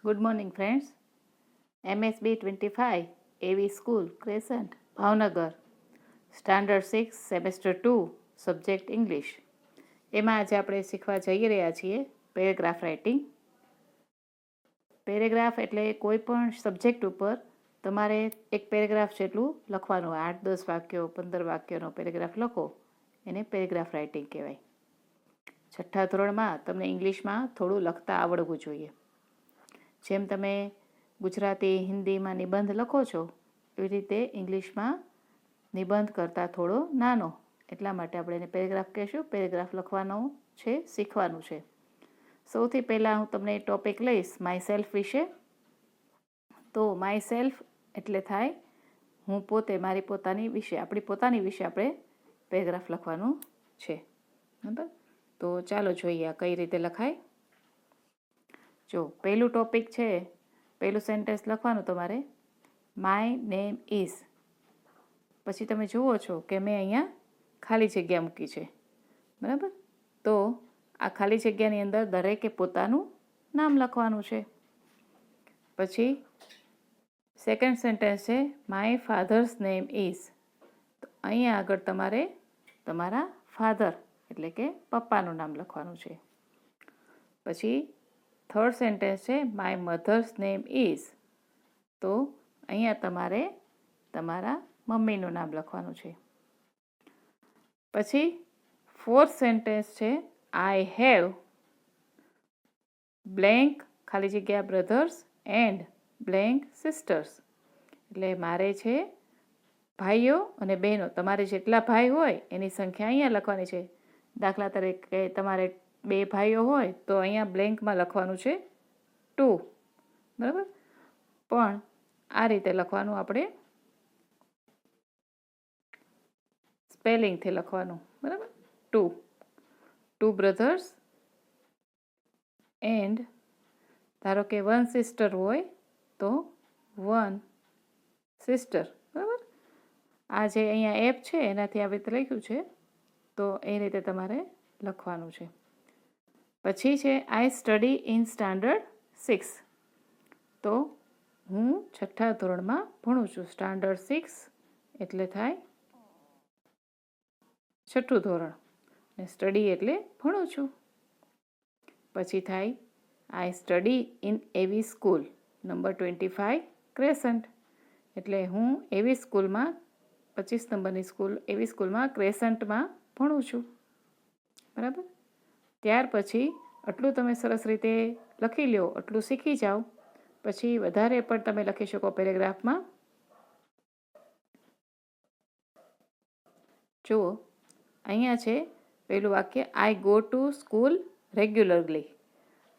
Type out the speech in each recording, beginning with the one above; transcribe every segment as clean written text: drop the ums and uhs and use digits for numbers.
Good morning, friends. MSB 25 AV School, Crescent, Bhavnagar, standard 6, semester 2, subject English. એમાં આજે આપણે શીખવા જઈ રહ્યા છીએ પેરેગ્રાફ રાઇટિંગ. પેરેગ્રાફ એટલે કોઈ પણ સબ્જેક્ટ ઉપર તમારે એક પેરેગ્રાફ જેટલું લખવાનું, 8-10 વાક્યો 15 વાક્યોનો પેરેગ્રાફ લખો, એને પેરેગ્રાફ રાઇટિંગ કહેવાય. છઠ્ઠા ધોરણમાં તમને ઇંગ્લિશમાં થોડું લખતા આવડવું જોઈએ. જેમ તમે ગુજરાતી હિન્દીમાં નિબંધ લખો છો એવી રીતે ઇંગ્લિશમાં નિબંધ કરતાં થોડો નાનો, એટલા માટે આપણે એને પેરેગ્રાફ કહીશું. પેરેગ્રાફ લખવાનો છે, શીખવાનું છે. સૌથી પહેલાં હું તમને ટોપિક લઈશ માય સેલ્ફ વિશે. તો માય સેલ્ફ એટલે થાય હું પોતે, મારી પોતાની વિશે, આપણી પોતાની વિશે આપણે પેરેગ્રાફ લખવાનું છે. બરાબર? તો ચાલો જોઈએ આ કઈ રીતે લખાય. જો પહેલું ટોપિક છે, પહેલું સેન્ટેન્સ લખવાનું તમારે માય નેમ ઇઝ. પછી તમે જુઓ છો કે મેં અહીંયા ખાલી જગ્યા મૂકી છે. બરાબર? તો આ ખાલી જગ્યાની અંદર દરેકે પોતાનું નામ લખવાનું છે. પછી સેકન્ડ સેન્ટેન્સ છે માય ફાધર્સ નેમ ઇઝ. તો અહીંયા આગળ તમારે તમારા ફાધર એટલે કે પપ્પાનું નામ લખવાનું છે. પછી થર્ડ સેન્ટેન્સ છે માય મધર્સ નેમ ઇઝ. તો અહીંયા તમારે તમારા મમ્મીનું નામ લખવાનું છે. પછી ફોર્થ સેન્ટેન્સ છે આઈ હેવ બ્લેન્ક ખાલી જગ્યા બ્રધર્સ એન્ડ બ્લેન્ક સિસ્ટર્સ. એટલે મારે છે ભાઈઓ અને બહેનો. તમારે જેટલા ભાઈ હોય એની સંખ્યા અહીંયા લખવાની છે. દાખલા તરીકે તમારે 2 ભાઈઓ હોય તો અહીંયા બ્લેન્કમાં લખવાનું છે 2. બરાબર? પણ આ રીતે લખવાનું, આપણે સ્પેલિંગથી લખવાનું. બરાબર? 2 બ્રધર્સ એન્ડ ધારો કે 1 સિસ્ટર હોય તો 1 સિસ્ટર. બરાબર? આ જે અહીંયા એપ છે એનાથી આવી રીતે લખ્યું છે, તો એ રીતે તમારે લખવાનું છે. પછી છે આઈ સ્ટડી ઇન સ્ટાન્ડર્ડ 6. તો હું છઠ્ઠા ધોરણમાં ભણું છું. સ્ટાન્ડર્ડ 6 એટલે થાય છઠ્ઠું ધોરણ, ને સ્ટડી એટલે ભણું છું. પછી થાય આઈ સ્ટડી ઇન એવી સ્કૂલ નંબર 25 ક્રેસન્ટ. એટલે હું એવી સ્કૂલમાં 25 નંબરની સ્કૂલ એવી સ્કૂલમાં ક્રેસન્ટમાં ભણું છું. બરાબર? ત્યાર પછી આટલું તમે સરસ રીતે લખી લો, આટલું શીખી જાઓ, પછી વધારે પણ તમે લખી શકો પેરેગ્રાફમાં. જુઓ અહીંયા છે પહેલું વાક્ય I go to school regularly.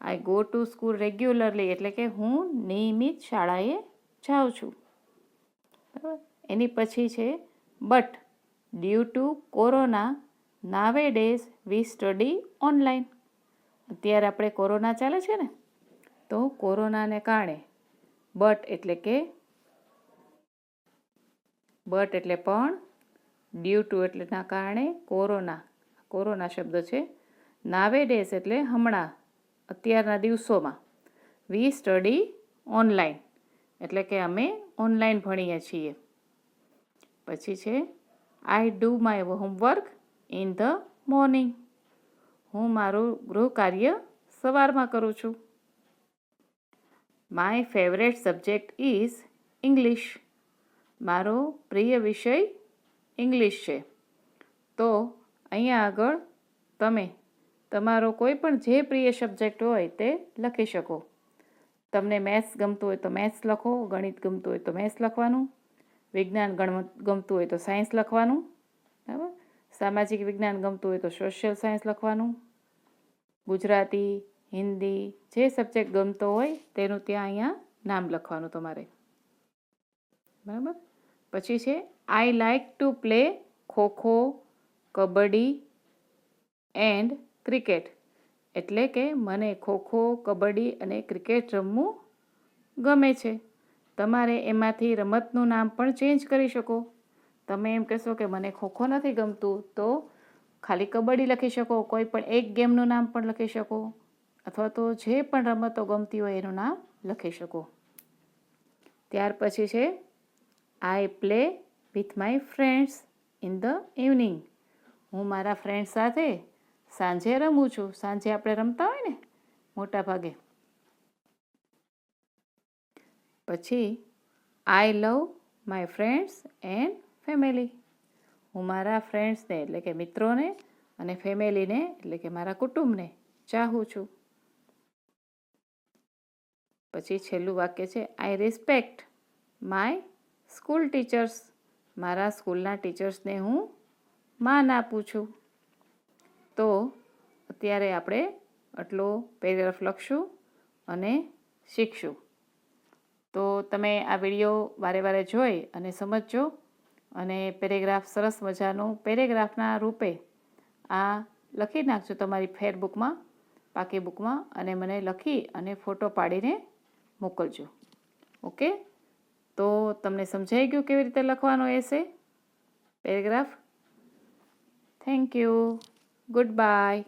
I go to school regularly એટલે કે હું નિયમિત શાળાએ જાઉં છું. બરાબર? એની પછી છે but due to corona nowadays we study online. અત્યારે આપણે કોરોના ચાલે છે ને, તો કોરોનાને કારણે બટ એટલે પણ, ડ્યુ ટુ એટલે ના કારણે, કોરોના શબ્દ છે, નાવેડેઝ એટલે હમણાં, અત્યારના દિવસોમાં, વી સ્ટડી ઓનલાઈન એટલે કે અમે ઓનલાઈન ભણીએ છીએ. પછી છે I do my homework in the morning. હું મારું ગૃહ કાર્ય સવારમાં કરું છું. My favourite subject is English. મારો પ્રિય વિષય ઇંગ્લિશ છે. તો અહીંયા આગળ તમે તમારો કોઈ પણ જે પ્રિય સબ્જેક્ટ હોય તે લખી શકો. તમને મેથ્સ ગમતું હોય તો મેથ્સ લખો, ગણિત ગમતું હોય તો મેથ્સ લખવાનું, વિજ્ઞાન ગમતું હોય તો સાયન્સ લખવાનું. બરાબર? સામાજિક વિજ્ઞાન ગમતું હોય તો સોશિયલ સાયન્સ લખવાનું. ગુજરાતી, હિન્દી, જે સબ્જેક્ટ ગમતો હોય તેનું ત્યાં અહીંયા નામ લખવાનું તમારે. બરાબર? પછી છે I like to play kho kho, kabaddi and cricket. એટલે કે મને ખોખો, કબડ્ડી અને ક્રિકેટ રમવું ગમે છે. તમારે એમાંથી રમતનું નામ પણ ચેન્જ કરી શકો. તમે એમ કહેશો કે મને ખોખો નથી ગમતું, તો ખાલી કબડ્ડી લખી શકો, કોઈ પણ એક ગેમનું નામ પણ લખી શકો, અથવા તો જે પણ રમતો ગમતી હોય એનું નામ લખી શકો. ત્યાર પછી છે I play with my friends in the evening. હું મારા ફ્રેન્ડ સાથે સાંજે રમું છું. સાંજે આપણે રમતા હોય ને મોટા ભાગે. પછી I love my friends and family. હું મારા ફ્રેન્ડ્સને એટલે કે મિત્રોને અને ફેમિલીને એટલે કે મારા કુટુંબને ચાહું છું. પછી છેલ્લું વાક્ય છે આઈ રિસ્પેક્ટ માય સ્કૂલ ટીચર્સ. મારા સ્કૂલના ટીચર્સને હું માન આપું છું. તો અત્યારે આપણે આટલો પેરેગ્રાફ લખશું અને શીખશું. તો તમે આ વિડીયો વારે વારે જોઈ અને સમજજો અને પેરેગ્રાફ સરસ મજાનું પેરેગ્રાફના રૂપે આ લખી નાખજો તમારી ફેરબુકમાં, પાકી બુકમાં, અને મને લખી અને ફોટો પાડીને મોકલજો. ઓકે, તો તમને સમજાઈ ગયું કેવી રીતે લખવાનો essay paragraph? Thank you. Good bye.